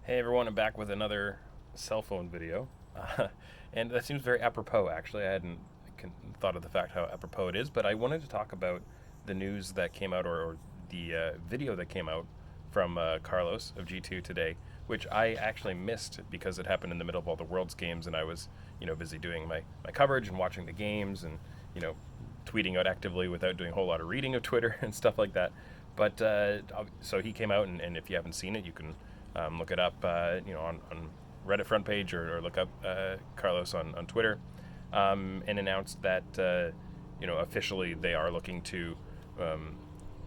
Hey everyone, I'm back with another cell phone video. And that seems very apropos, actually. I hadn't thought of the fact how apropos it is, but I wanted to talk about the news that came out, or the video that came out from Carlos of G2 today, which I actually missed because it happened in the middle of all the World's games, and I was, busy doing my coverage and watching the games and, you know, tweeting out actively without doing a whole lot of reading of Twitter and stuff like that. But so he came out, and if you haven't seen it, you can look it up, on Reddit front page, or look up Carlos on Twitter, and announced that officially they are looking to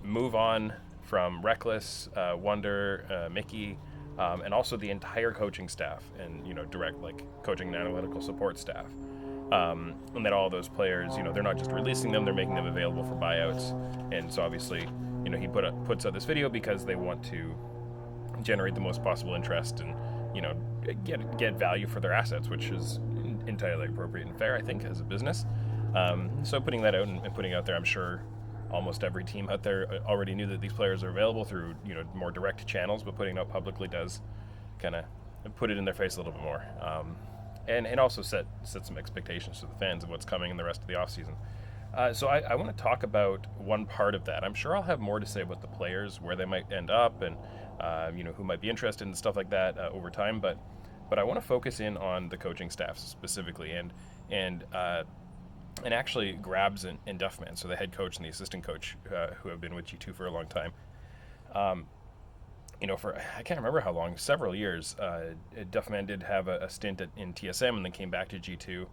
move on from Reckless, Wonder, Mickey, and also the entire coaching staff, and direct like coaching and analytical support staff. And that all those players, they're not just releasing them; they're making them available for buyouts. And so obviously, he puts out this video because they want to generate the most possible interest and get value for their assets, which is entirely appropriate and fair, I think, as a business. So putting that out and putting it out there, I'm sure almost every team out there already knew that these players are available through more direct channels, but putting it out publicly does kind of put it in their face a little bit more, and also set some expectations to the fans of what's coming in the rest of the offseason. So I want to talk about one part of that. I'm sure I'll have more to say about the players, where they might end up, and who might be interested in stuff like that over time. But I want to focus in on the coaching staff specifically, and actually Grabbz and Duffman, so the head coach and the assistant coach, who have been with G2 for a long time. For I can't remember how long, several years. Duffman did have a stint in TSM and then came back to G2.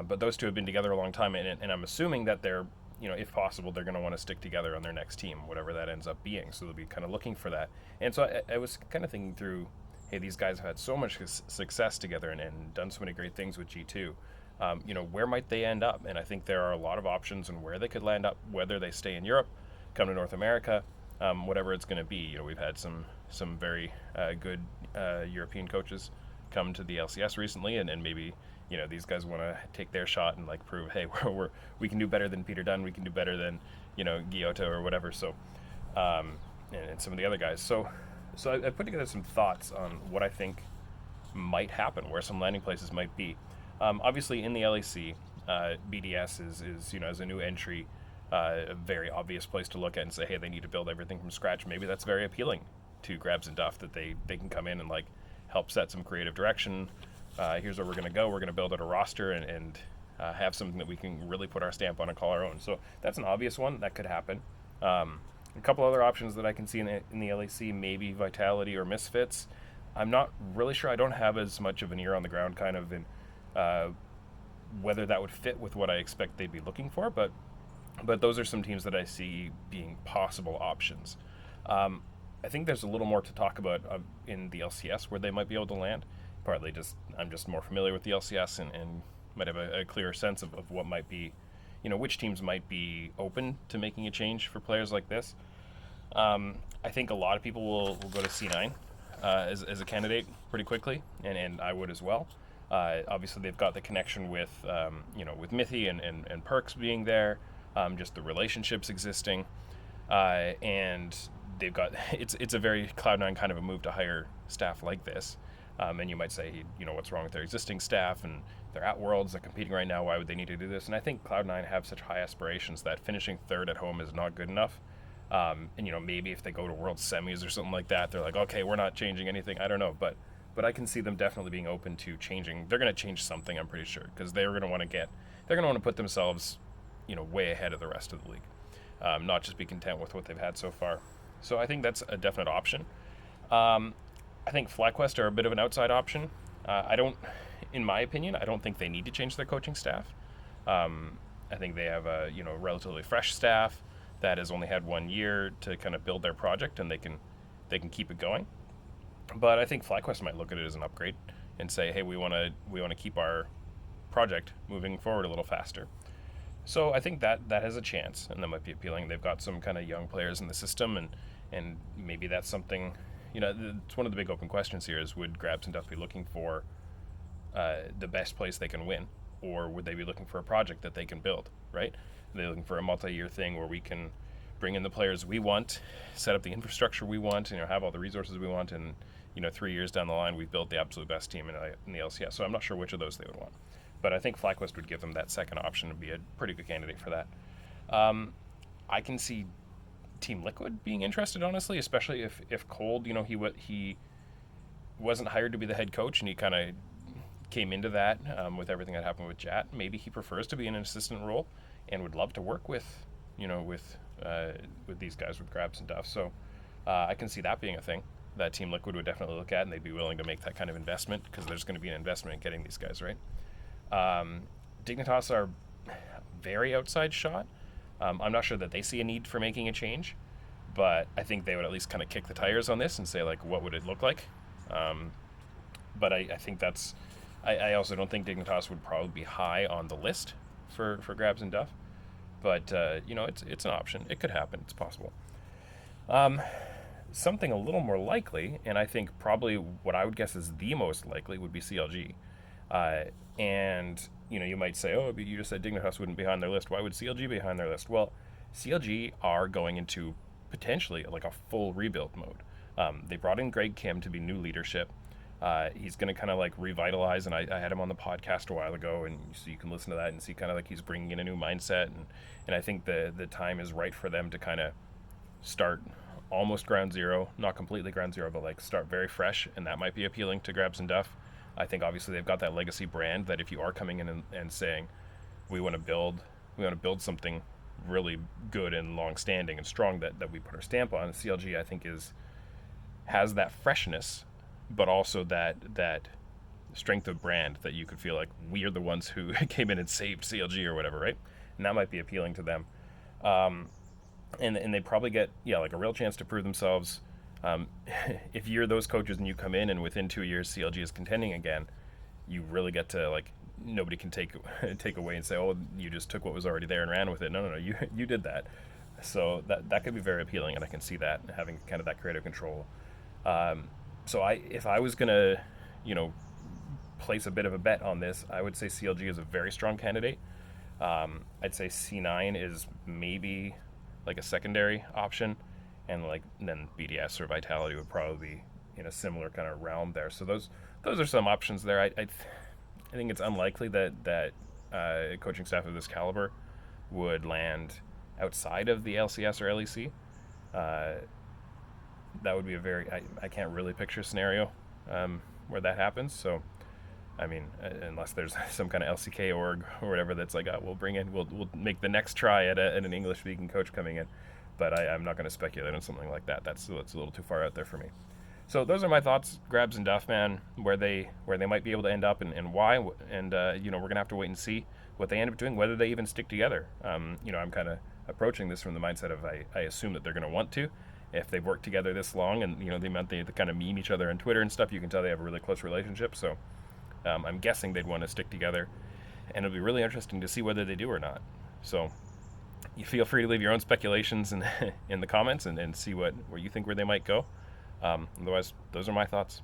But those two have been together a long time, and I'm assuming that they're, if possible, they're going to want to stick together on their next team, whatever that ends up being. So they'll be kind of looking for that. And so I was kind of thinking through, hey, these guys have had so much success together and done so many great things with G2. Where might they end up? And I think there are a lot of options on where they could land up, whether they stay in Europe, come to North America, whatever it's going to be. We've had some very good European coaches come to the LCS recently, and maybe these guys want to take their shot and like prove, hey, we can do better than Peter Dunn, we can do better than Giotto or whatever. So and some of the other guys. So I put together some thoughts on what I think might happen, where some landing places might be. Obviously in the LEC, BDS is as a new entry, a very obvious place to look at and say, hey, they need to build everything from scratch. Maybe that's very appealing to Grabbz and Duff, that they can come in and like help set some creative direction. Here's where we're going to go. We're going to build out a roster and have something that we can really put our stamp on and call our own. So that's an obvious one that could happen. A couple other options that I can see in the LAC, maybe Vitality or Misfits. I'm not really sure. I don't have as much of an ear on the ground kind of in whether that would fit with what I expect they'd be looking for, but those are some teams that I see being possible options. I think there's a little more to talk about in the LCS where they might be able to land. Partly I'm just more familiar with the LCS and might have a clearer sense of what might be, which teams might be open to making a change for players like this. I think a lot of people will go to C9 as a candidate pretty quickly, and I would as well. Obviously, they've got the connection with with Mithy and Perks being there, just the relationships existing, and they've got it's a very Cloud9 kind of a move to hire staff like this. And you might say, what's wrong with their existing staff, and they're at Worlds, they're competing right now, why would they need to do this? And I think Cloud9 have such high aspirations that finishing third at home is not good enough. And maybe if they go to World Semis or something like that, they're like, okay, we're not changing anything. I don't know, but I can see them definitely being open to changing. They're going to change something, I'm pretty sure, because they're going to want to put themselves, way ahead of the rest of the league, not just be content with what they've had so far. So I think that's a definite option. I think FlyQuest are a bit of an outside option. In my opinion, I don't think they need to change their coaching staff. I think they have a relatively fresh staff that has only had 1 year to kind of build their project, and they can keep it going. But I think FlyQuest might look at it as an upgrade and say, hey, we want to keep our project moving forward a little faster. So I think that has a chance, and that might be appealing. They've got some kind of young players in the system, and maybe that's something. It's one of the big open questions here is, would Grabbz and Duff be looking for the best place they can win, or would they be looking for a project that they can build, right? Are they looking for a multi-year thing where we can bring in the players we want, set up the infrastructure we want, have all the resources we want, and 3 years down the line, we've built the absolute best team in the LCS. So I'm not sure which of those they would want. But I think FlyQuest would give them that second option and be a pretty good candidate for that. I can see Team Liquid being interested, honestly, especially if Cold, he wasn't hired to be the head coach, and he kind of came into that with everything that happened with Jat. Maybe he prefers to be in an assistant role and would love to work with these guys, with Grabbz and Duff. So I can see that being a thing that Team Liquid would definitely look at, and they'd be willing to make that kind of investment because there's going to be an investment in getting these guys, right? Dignitas are very outside shot. I'm not sure that they see a need for making a change, but I think they would at least kind of kick the tires on this and say, like, what would it look like? But I think that's... I also don't think Dignitas would probably be high on the list for Grabbz and Duff. But, it's an option. It could happen. It's possible. Something a little more likely, and I think probably what I would guess is the most likely, would be CLG. And, you might say, oh, but you just said Dignitas wouldn't be on their list. Why would CLG be on their list? Well, CLG are going into potentially like a full rebuild mode. They brought in Greg Kim to be new leadership. He's going to kind of like revitalize, and I had him on the podcast a while ago, and so you can listen to that and see kind of like he's bringing in a new mindset, and I think the time is right for them to kind of start almost ground zero, not completely ground zero, but like start very fresh, and that might be appealing to Grabbz and Duff. I think obviously they've got that legacy brand that if you are coming in and saying we want to build something really good and long-standing and strong that we put our stamp on, CLG I think has that freshness, but also that strength of brand that you could feel like we are the ones who came in and saved CLG or whatever, right? And that might be appealing to them. And they probably get like a real chance to prove themselves. If you're those coaches and you come in and within 2 years CLG is contending again, you really get to, like, nobody can take away and say, oh, you just took what was already there and ran with it. No, you did that. So that could be very appealing, and I can see that, having kind of that creative control. So if I was gonna place a bit of a bet on this, I would say CLG is a very strong candidate. I'd say C9 is maybe like a secondary option, and then BDS or Vitality would probably be in a similar kind of realm there. So those are some options there. I think it's unlikely that coaching staff of this caliber would land outside of the LCS or LEC. That would be a very... I can't really picture a scenario where that happens. So, I mean, unless there's some kind of LCK org or whatever that's like, we'll make the next try at an English-speaking coach coming in. But I'm not going to speculate on something like that. That's a little too far out there for me. So those are my thoughts, Grabbz and Duffman, where they might be able to end up and why. And we're going to have to wait and see what they end up doing, whether they even stick together. I'm kind of approaching this from the mindset of I assume that they're going to want to. If they've worked together this long, and the amount they kind of meme each other on Twitter and stuff, you can tell they have a really close relationship. So I'm guessing they'd want to stick together, and it'll be really interesting to see whether they do or not. So you feel free to leave your own speculations in the comments and see where you think where they might go. Otherwise, those are my thoughts.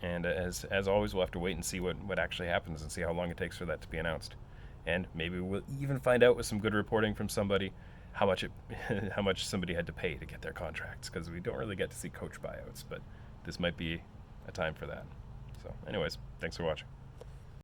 And as always, we'll have to wait and see what actually happens and see how long it takes for that to be announced. And maybe we'll even find out with some good reporting from somebody how much somebody had to pay to get their contracts, because we don't really get to see coach buyouts, but this might be a time for that. So anyways, thanks for watching.